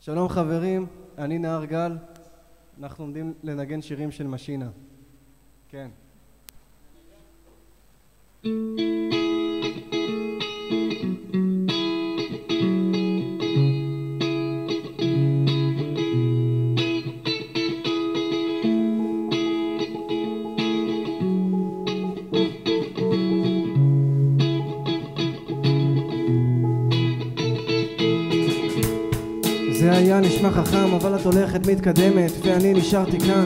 שלום חברים, אני נהר גל, אנחנו עומדים לנגן שירים של משינה. כן. זה היה נשמע חכם, אבל את הולכת מתקדמת ואני נשארתי כאן.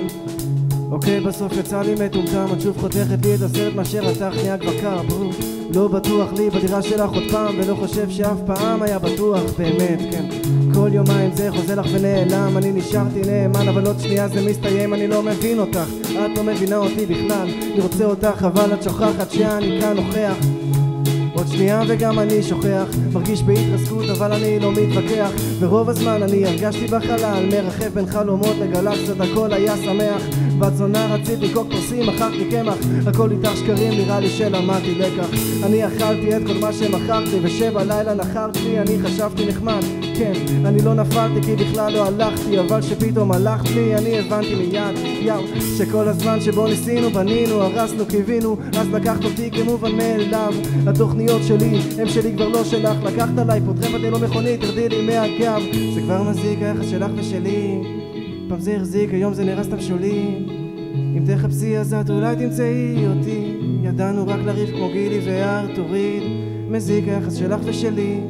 אוקיי, בסוף יצא לי מטומטם, את שוב חותכת לי את הסרט מאשר התח נהיה כבר קר. לא בטוח לי בדירה שלך עוד פעם, ולא חושב שאף פעם היה בטוח באמת, כן. כל יומיים זה חוזר לך ונעלם, אני נשארתי נאמן אבל עוד שנייה זה מסתיים. אני לא מבין אותך, את לא מבינה אותי בכלל, אני רוצה אותך אבל את שוכחת שאני כאן נוכח. עוד שנייה וגם אני שוכח, מרגיש בהתרסקות אבל אני לא מתווכח, ורוב הזמן אני הרגשתי בחלל, מרחב בין חלומות לגלקסיות, הכל היה שמח. בצונה רציתי קוק פרסים, אכלתי קמח, הכל איתך שקרים, נראה לי שלמדתי לקח. אני אכלתי את כל מה שמכרתי, ושבע לילה נחרתי, אני חשבתי נחמד. כן, אני לא נפלתי כי בכלל לא הלכתי, אבל שפתאום הלכת לי, אני הבנתי מיד, יאו, שכל הזמן שבו ניסינו, בנינו, הרסנו, קיווינו, אז לקחת אותי כמובן מאליו. התוכניות שלי, הם שלי כבר לא שלך, לקחת עליי, פותחם בתי לא מכונית, תרדי לי מהגב. זה כבר מזיק היחס שלך ושלי, פעם זה החזיק, היום זה נראה סתם שולי. אם תחפשי אז את אולי תמצאי אותי, ידענו רק לריב כמו גילי והר תוריד. מזיק היחס שלך ושלי,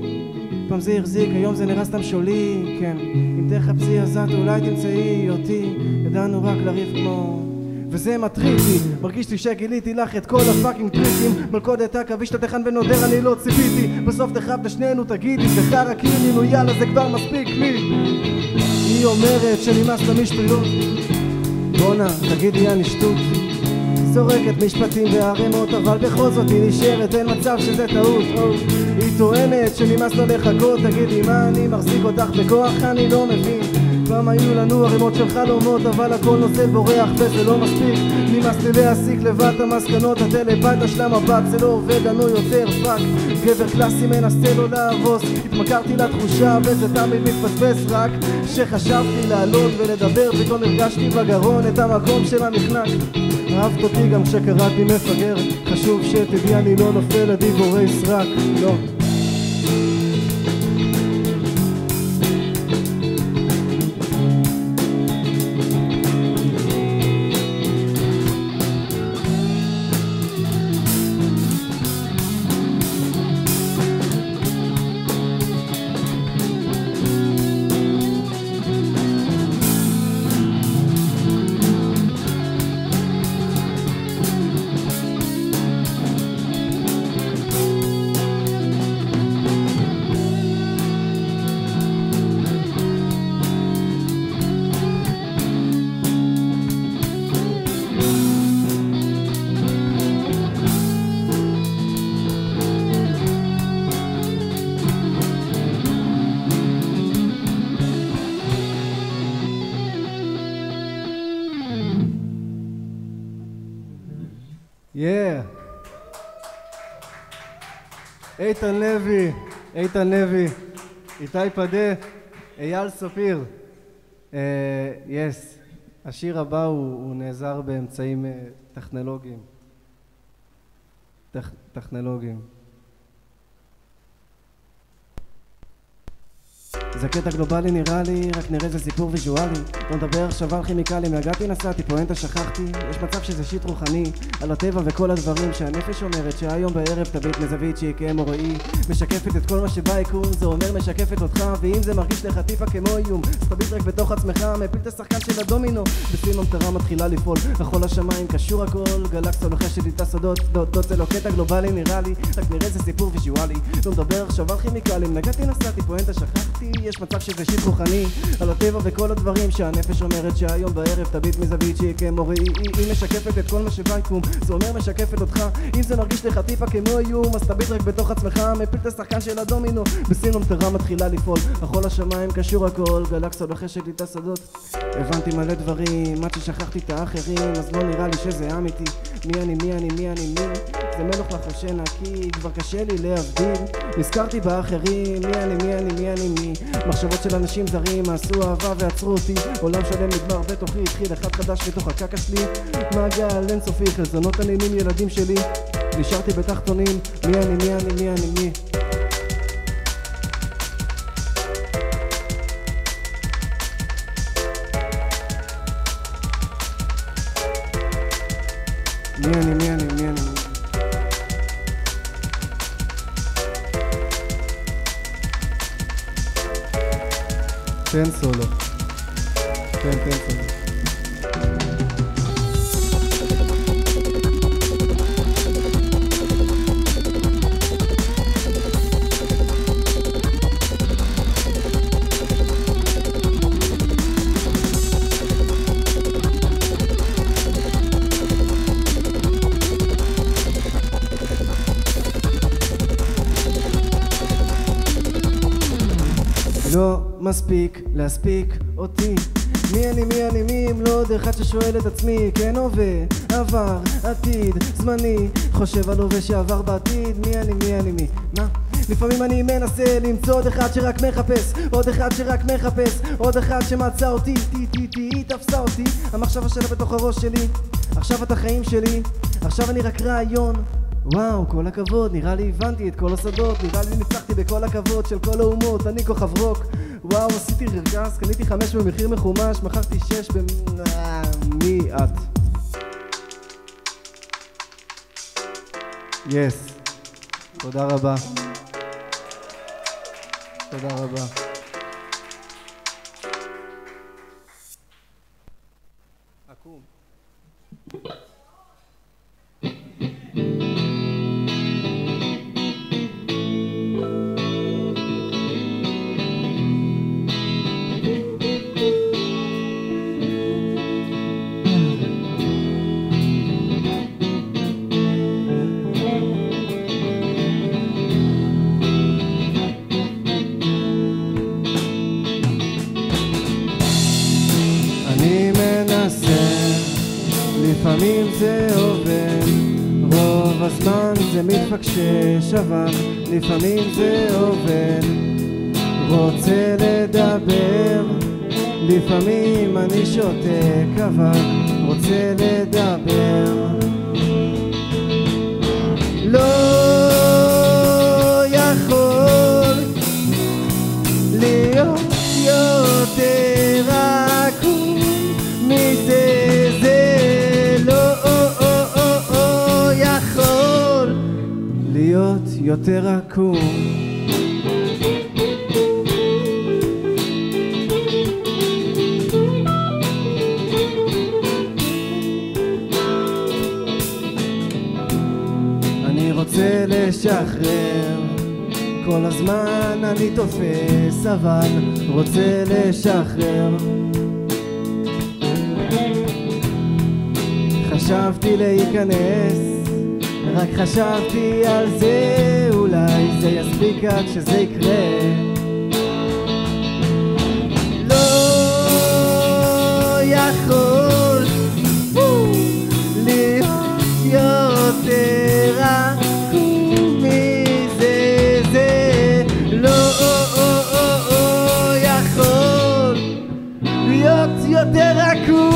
פעם זה החזיק, היום זה נראה סתם שולי, כן. אם תחפשי אז את אולי תמצאי אותי, ידענו רק לריב כמו... וזה מטריד לי, מרגיש לי שגיליתי לך את כל הפאקינג טריקים. מלכודת עכביש תתכן ונודר, אני לא ציפיתי, בסוף תחב לשנינו תגידי זה חרא קינינו, יאללה זה כבר מספיק לי. היא אומרת שנמאס למשפטיות, בונה תגידי אני שטות, זורקת משפטים והרמות אבל בכל זאת היא נשארת, אין מצב שזה טעות. היא טוענת שנמאס לו לחכות, תגידי מה אני מחזיק אותך בכוח, אני לא מבין. פעם היו לנו ערימות של חלומות אבל הכל נוזל בורח וזה לא מספיק. נמאס לי להסיק לבד את המסקנות, הטלפייטה של המבט זה לא עובד לנו יותר, פאק. גבר קלאסי מנסה לא להרוס, התמכרתי לתחושה וזה תמיד מתפספס, רק שחשבתי לעלות ולדבר פתאום הרגשתי בגרון את המקום של המחנק. אהבת אותי גם כשקראתי מפגר, חשוב שתדעי אני לא נופל לדיבורי סרק, לא. איתן לוי, איתי פדה, אייל סופיר. יס, השיר הבא הוא נעזר באמצעים טכנולוגיים. זה קטע גלובלי נראה לי, רק נראה זה סיפור ויזואלי. לא נדבר עכשיו על כימיקלים, הגעתי נסעתי, פואנטה שכחתי. יש מצב שזה שיט רוחני, על הטבע וכל הדברים שהנפש אומרת שהיום בערב תביט מזווית שהיא כמו ראי, משקפת את כל מה שבא יקום, זה אומר משקפת אותך. ואם זה מרגיש לך טיפה כמו איום, אז תביט רק בתוך עצמך, מפיל את השחקן של הדומינו. בסין המטרה מתחילה לפעול, החול השמיים קשור הכל, גלקסיה לוחשת איתה סודות, דודות זה לא קטע גלובלי נראה לי, רק נראה זה סיפור ויזואלי. לא מדבר עכשיו על כימיקלים, נגעתי נסעתי, פואנטה שכחתי. יש מצב שזה שיט רוחני, על הטבע וכל הדברים שהנפש אומרת שהיום בערב תביט מזווית שהיא כמו ראי, היא משקפת את כל מה שבא יקום, זה אומר משקפת אותך. אם זה מרגיש לך טיפה כמו איום, אז תביט רק בתוך עצמך, מפיל את השחקן של הדומינו. בסין המטרה מתחילה לפעול, החול השמיים קשור הכל, גלקסיה לוחשת איתה שדות. הבנתי מלא דברים, עד ששכחתי את האחרים, אז לא נראה לי שזה אמיתי. מי אני מי אני מי אני מי, זה מלוך לחושן נקי, כבר קשה לי להבדיל, נזכרתי באחרים, מי אני מי אני מי אני מי, מחשבות של אנשים זרים עשו אהבה ועצרו אותי, עולם שלם נגמר בתוכי, התחיל אחד חדש בתוך הקקה שלי, מעגל אינסופי, חלזונות עניינים ילדים שלי, נשארתי בתחתונים, מי אני מי אני מי אני מי. מי אני מי אני מי אני. תן סולו. תן סולו. לא מספיק להספיק אותי, מי אני מי אני מי אם לא עוד אחד ששואל את עצמי, כן הווה, עבר, עתיד, זמני, חושב על הווה שעבר בעתיד, מי אני מי אני מי, מה? לפעמים אני מנסה למצוא עוד אחד שרק מחפש, עוד אחד שרק מחפש, עוד אחד שמצא אותי, היא תפסה אותי, המחשבה שלה בתוך הראש שלי, עכשיו את החיים שלי, עכשיו אני רק רעיון, וואו, כל הכבוד, נראה לי הבנתי את כל הסודות, נראה לי ניצחתי בכל הכבוד של כל האומות, אני כוכב רוק, וואו, עשיתי רגס, קניתי 5 במחיר מחומש, מכרתי 6 מי את? יס, תודה רבה. תודה רבה. עקום. לפעמים זה עובד, רוב הזמן זה מתפקשש, אבל לפעמים זה עובד, רוצה לדבר, לפעמים אני שותק, אבל רוצה לדבר, לא יכול להיות יותר עקום מזה, להיות יותר עקום. אני רוצה לשחרר, כל הזמן אני תופס, אבל רוצה לשחרר. חשבתי להיכנס, רק חשבתי על זה, אולי זה יספיק עד שזה יקרה. לא יכול להיות יותר עקום מזה, זה לא יכול להיות יותר עקום.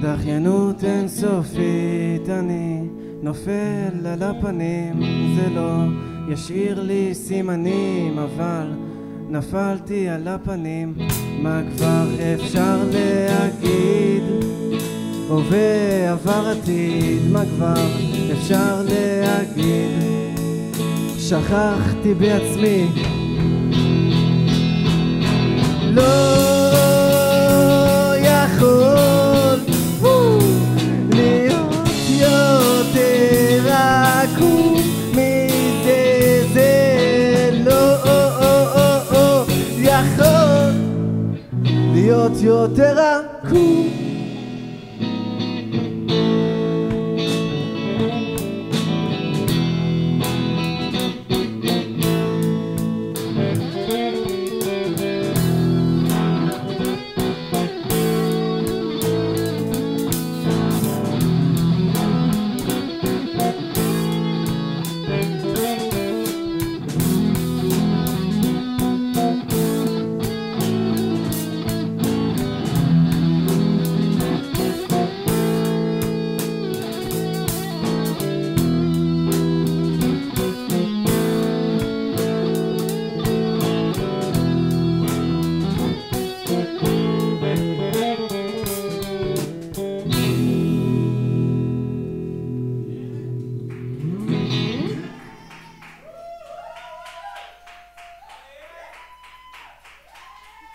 דחיינות אינסופית, אני נופל על הפנים, זה לא ישאיר לי סימנים, אבל נפלתי על הפנים. מה כבר אפשר להגיד? הווה עבר עתיד, מה כבר אפשר להגיד? שכחתי בעצמי, לא יכול להיות יותר עקום מזה, זה לא להיות יותר עקום.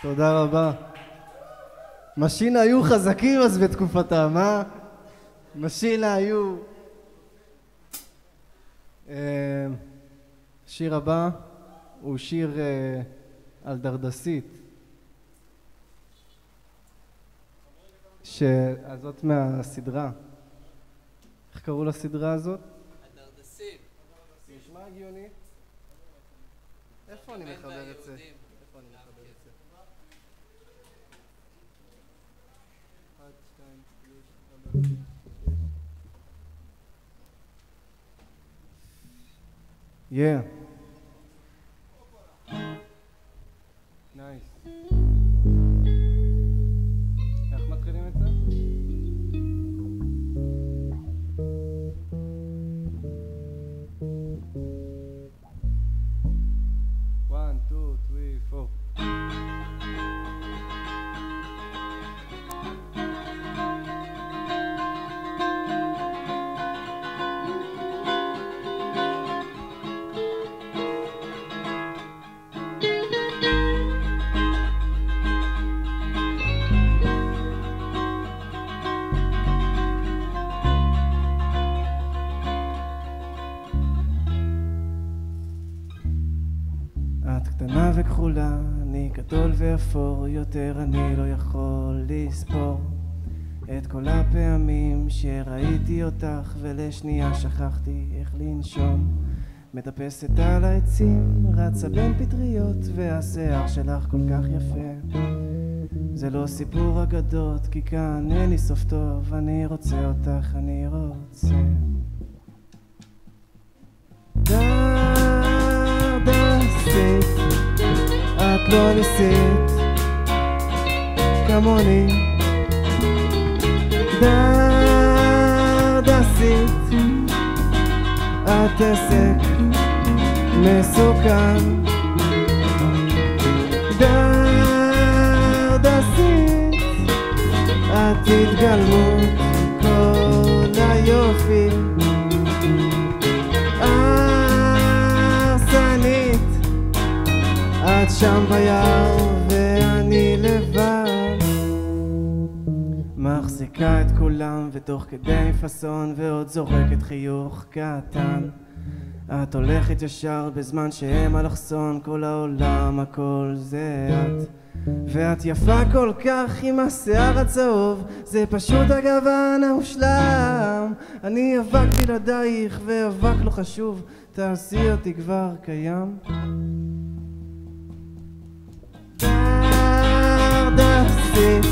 תודה רבה. משינה היו חזקים אז בתקופתם, אה? משינה היו. שיר הבא הוא שיר על דרדסית. הזאת מהסדרה. איך קראו לסדרה הזאת? הדרדסים. נשמע הגיוני? איפה אני מחבר את זה? Yeah. Nice. איך מתחילים את זה? One, two, three, four. את קטנה וכחולה, אני גדול ואפור, יותר אני לא יכול לספור את כל הפעמים שראיתי אותך ולשנייה שכחתי איך לנשום. מטפסת על העצים, רצה בין פטריות והשיער שלך כל כך יפה. זה לא סיפור אגדות כי כאן אין לי סוף טוב, אני רוצה אותך, אני רוצה. דרדסית, את לא ניסית כמוני. דרדסית, את עסק מסוכן. דרדסית, את התגלמות כל היופי. את שם ביער ואני לבד, מחזיקה את כולם ותוך כדי פסון ועוד זורקת חיוך קטן. את הולכת ישר בזמן שהם אלכסון, כל העולם הכל זה את. ואת יפה כל כך עם השיער הצהוב, זה פשוט הגוון המושלם. אני אבק בלעדייך ואבק לא חשוב, תעשי אותי כבר קיים. דרדסית,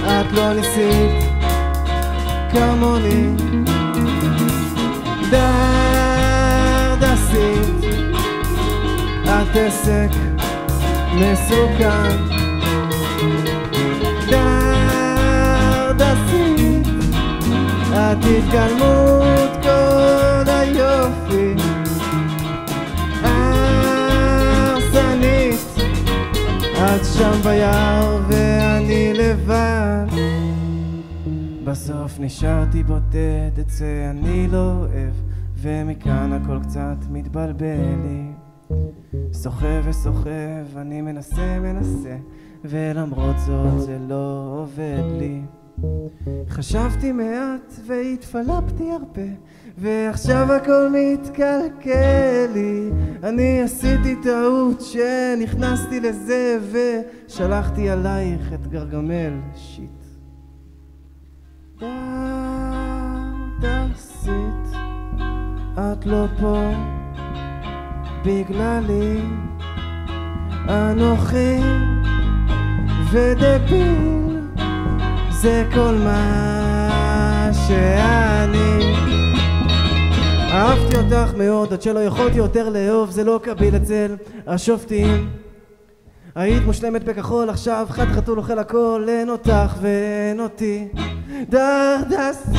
את לא ניסית כמוני. דרדסית, את עסק מסוכן. דרדסית, את התגלמות כל היופי. הרסנית, את שם ביער ואני לבד. בסוף נשארתי בודד, את זה אני לא אוהב, ומכאן הכל קצת מתבלבל לי. סוחב וסוחב, אני מנסה ולמרות זאת זה לא עובד לי. חשבתי מעט והתפלפתי הרבה, ועכשיו הכל מתקלקל לי. אני עשיתי טעות שנכנסתי לזה ושלחתי עלייך את גרגמל. שיט. דסית, את לא פה בגללי, אנוכי ודביל, זה כל מה שאני. אהבתי אותך מאוד עד שלא יכולתי יותר לאהוב, זה לא קביל אצל השופטים. היית מושלמת בכחול, עכשיו חד חתול אוכל הכל, אין אותך ואין אותי. דסית.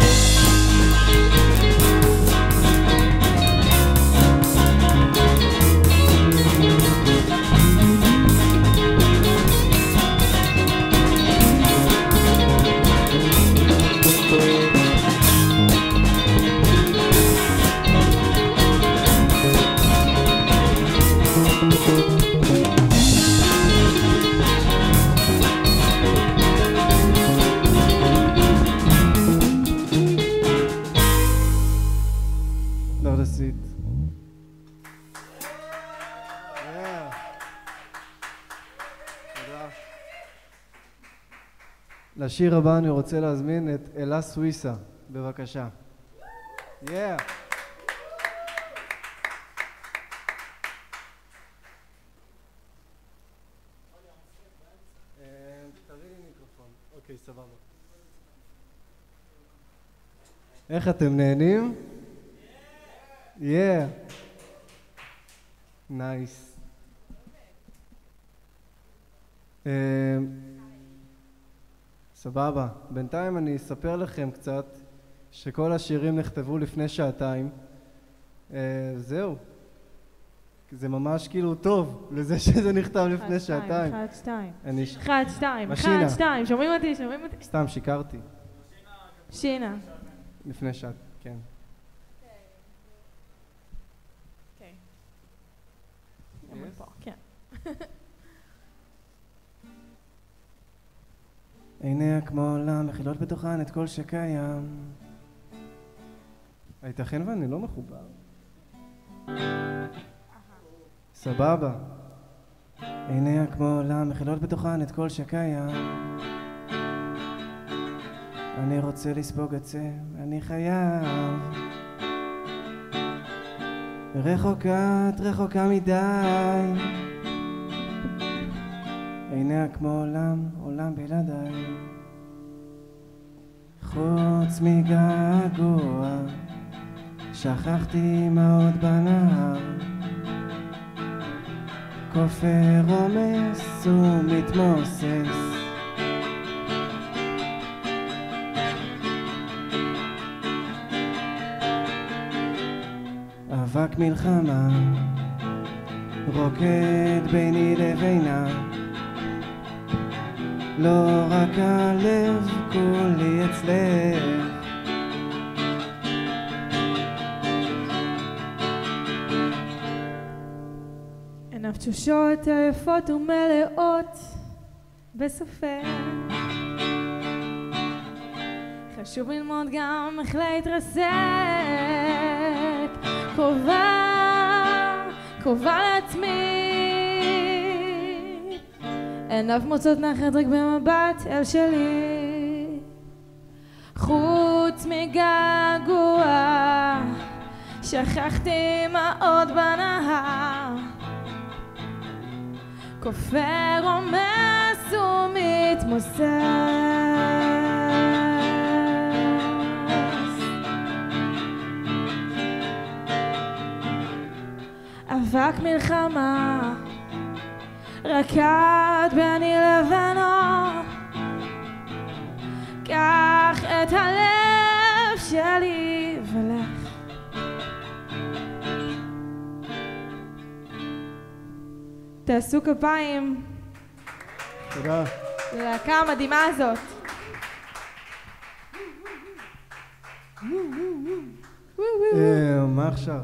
לשיר הבא אני רוצה להזמין את אלה סוויסה, בבקשה. תראי לי מיקרופון. אוקיי, סבבה. איך אתם נהנים? נייס. סבבה. בינתיים אני אספר לכם קצת שכל השירים נכתבו לפני שעתיים. זהו. זה ממש כאילו טוב לזה שזה נכתב לפני שעתיים. 1, 2, שומעים אותי? סתם שיקרתי. שינה. לפני שעת, כן. כן. עיניה כמו עולם, מכילות בתוכן את כל שקיים. הייתכן ואני לא מחובר. סבבה. עיניה כמו עולם, מכילות בתוכן את כל שקיים. אני רוצה לספוג את זה, אני חייב. רחוקה, את רחוקה מדי. עיניה כמו עולם, עולם בלעדיי. חוץ מגעגוע, שכחתי מה עוד בנהר. כופר רומס ומתמוסס. אבק מלחמה רוקד ביני לבינה. לא רק הלב כולי אצלך. עיניו תשושות עייפות ומלאות בספק. חשוב ללמוד גם איך להתרסק. קרובה לעצמי. עיניו מוצאות נחת רק במבט אל שלי. חוץ מגעגוע, שכחתי מה עוד בנהר. כופר רומס ומתמוסס. אבק מלחמה רקד ביני לבינו. קח את הלב שלי ולך. תעשו כפיים. תודה. ללהקה המדהימה הזאת. מה עכשיו?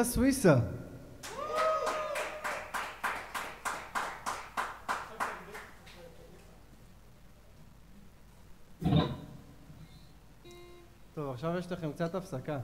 קריירה סוויסה. טוב, עכשיו יש לכם קצת הפסקה.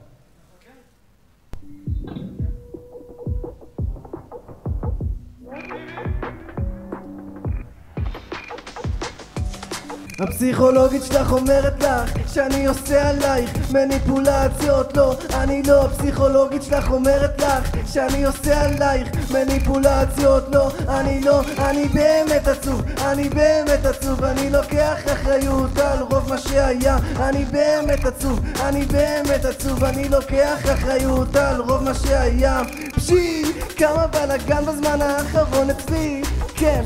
הפסיכולוגית שלך אומרת לך שאני עושה עלייך מניפולציות. לא, אני לא. הפסיכולוגית שלך אומרת לך שאני עושה עלייך מניפולציות. לא, אני לא. אני באמת עצוב, אני באמת עצוב. אני לוקח אחריות על רוב מה שהיה. אני באמת עצוב, אני באמת עצוב. אני לוקח אחריות על רוב מה שהיה. פשי, כמה בלגן בזמן האחרון אצלי. כן,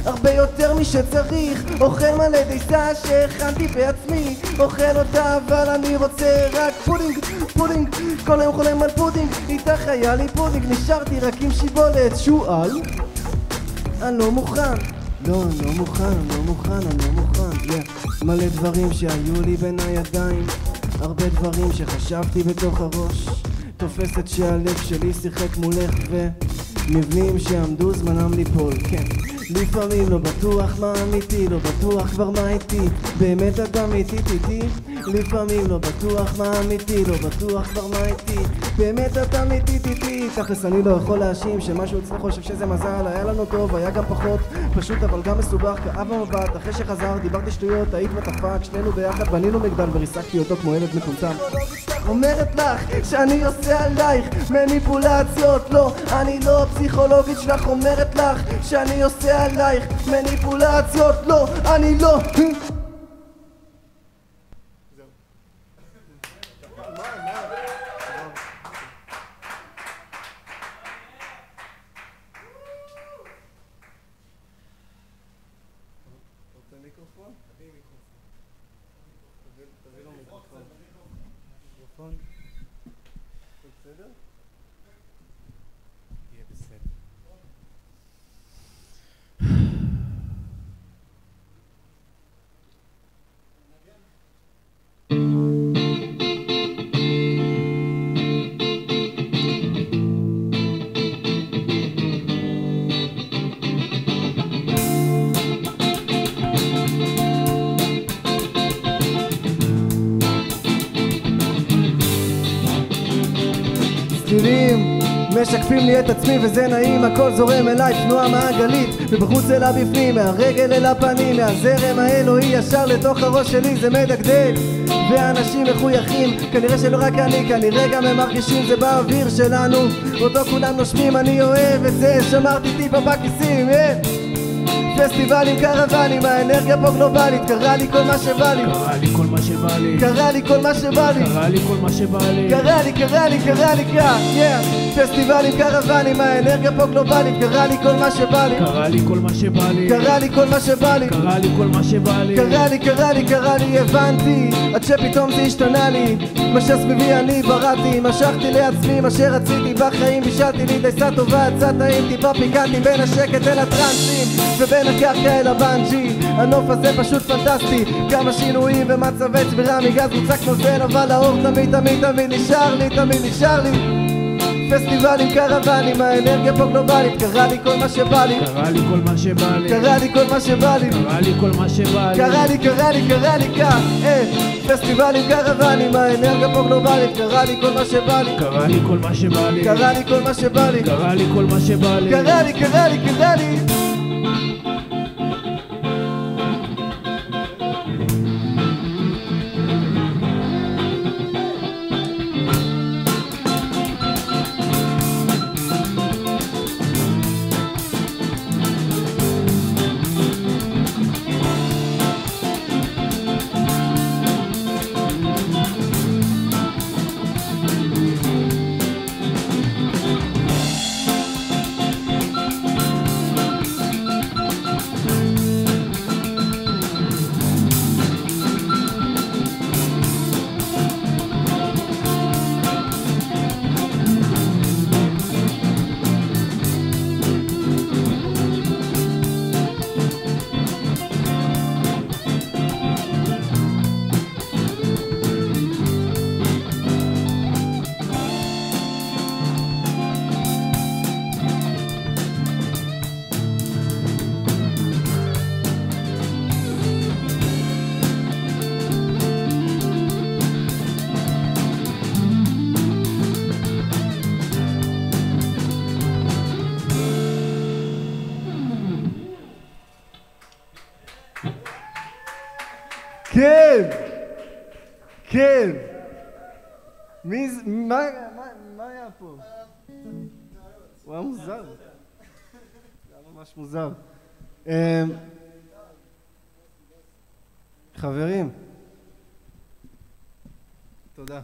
הרבה יותר משצריך. אוכל מלא דייסה שהכנתי בעצמי, אוכל אותה אבל אני רוצה רק פודינג, פודינג. כל היום חולם על פודינג, איתך היה לי פודינג. נשארתי רק עם שיבולת. שואל? אני לא מוכן. לא, אני לא מוכן, אני לא מוכן, אני לא מוכן. מלא דברים שהיו לי בין הידיים, הרבה דברים שחשבתי בתוך הראש. תופסת שהלב שלי שיחק מולך ומבנים שעמדו זמנם ליפול. כן, לפעמים לא בטוח מה אמיתי, לא בטוח כבר מה איתי. באמת אתה איתי. לפעמים לא בטוח מה אמיתי, לא בטוח כבר מה איתי. באמת אתה איתי. תכלס אני לא יכול להאשים שמשהו אצלך חושב שזה מזל. היה לנו טוב, היה גם פחות פשוט אבל גם מסובך. כאב במבט, אחרי שחזר דיברתי שטויות, היית מטפק. שנינו ביחד בנינו מגדל וריסקתי אותו כמו ילד מטומטם. אומרת לך שאני עושה עלייך מניפולציות. לא, אני לא. הפסיכולוגית שלך אומרת לך שאני עושה עלייך מניפולציות. לא, אני לא. צלילים משקפים לי את עצמי וזה נעים, הכל זורם אליי, תנועה מעגלית ובחוץ אלה בפנים, מהרגל אל הפנים, מהזרם האלוהי ישר לתוך הראש שלי זה מדגדג ואנשים מחויכים, כנראה שלא רק אני, כנראה גם הם מרגישים, זה באוויר שלנו, אותו כולם נושמים, אני אוהב את זה, שמרתי טיפה בכיסים, פסטיבלים, קרוונים, האנרגיה פה גלובלית, קרה לי כל מה שבא לי, קרה לי כל מה שבא לי, קרה לי כל מה שבא לי, קרה לי כל מה שבא לי, קרה לי, פסטיבלים, קרוונים, האנרגיה פה גלובלית, קרה לי כל מה שבא לי, קרה לי כל מה שבא לי, קרה לי כל מה שבא לי, קרה לי כל מה שבא לי, קרה לי, הבנתי, עד שפתאום זה השתנה לי, מה שסביבי אני בראתי, משכתי לעצמי מה שרציתי בחיים, בישלתי לי דייסה טובה, עצת טעים, טיפה פיקנטי בין השקט אל הטרנסים ובין הקרקע אל הבנג'י, הנוף הזה פשוט פנטסטי, כמה שינויים ומצבי צבירה מגז מוצק נוזל, אבל האור תמיד נשאר לי, פסטיבלים, קרוונים, האנרגיה פה גלובלית, קרה לי כל מה שבא לי, קרה לי כל מה שבא לי, קרה לי כל מה שבא לי, קרה לי כל מה שבא לי, קרה לי כך, פסטיבלים, קרוונים, האנרגיה פה גלובלית, קרה לי כל מה שבא לי, קרה לי כל מה שבא לי, קרה לי כל מה שבא לי, קרה לי כל מה שבא לי, קרה לי כן! כן! מי זה? מה היה פה? הוא היה מוזר. זה היה ממש מוזר. חברים. תודה.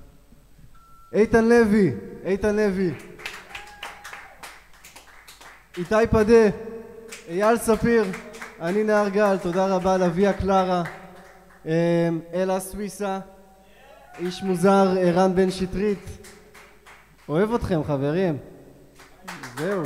איתן לוי, איתן לוי. איתי פדה, אייל ספיר, אני נהר גל, תודה רבה לויה קלרה, אלה סוויסה, איש מוזר, ערן בן שטרית. אוהב אתכם חברים. זהו.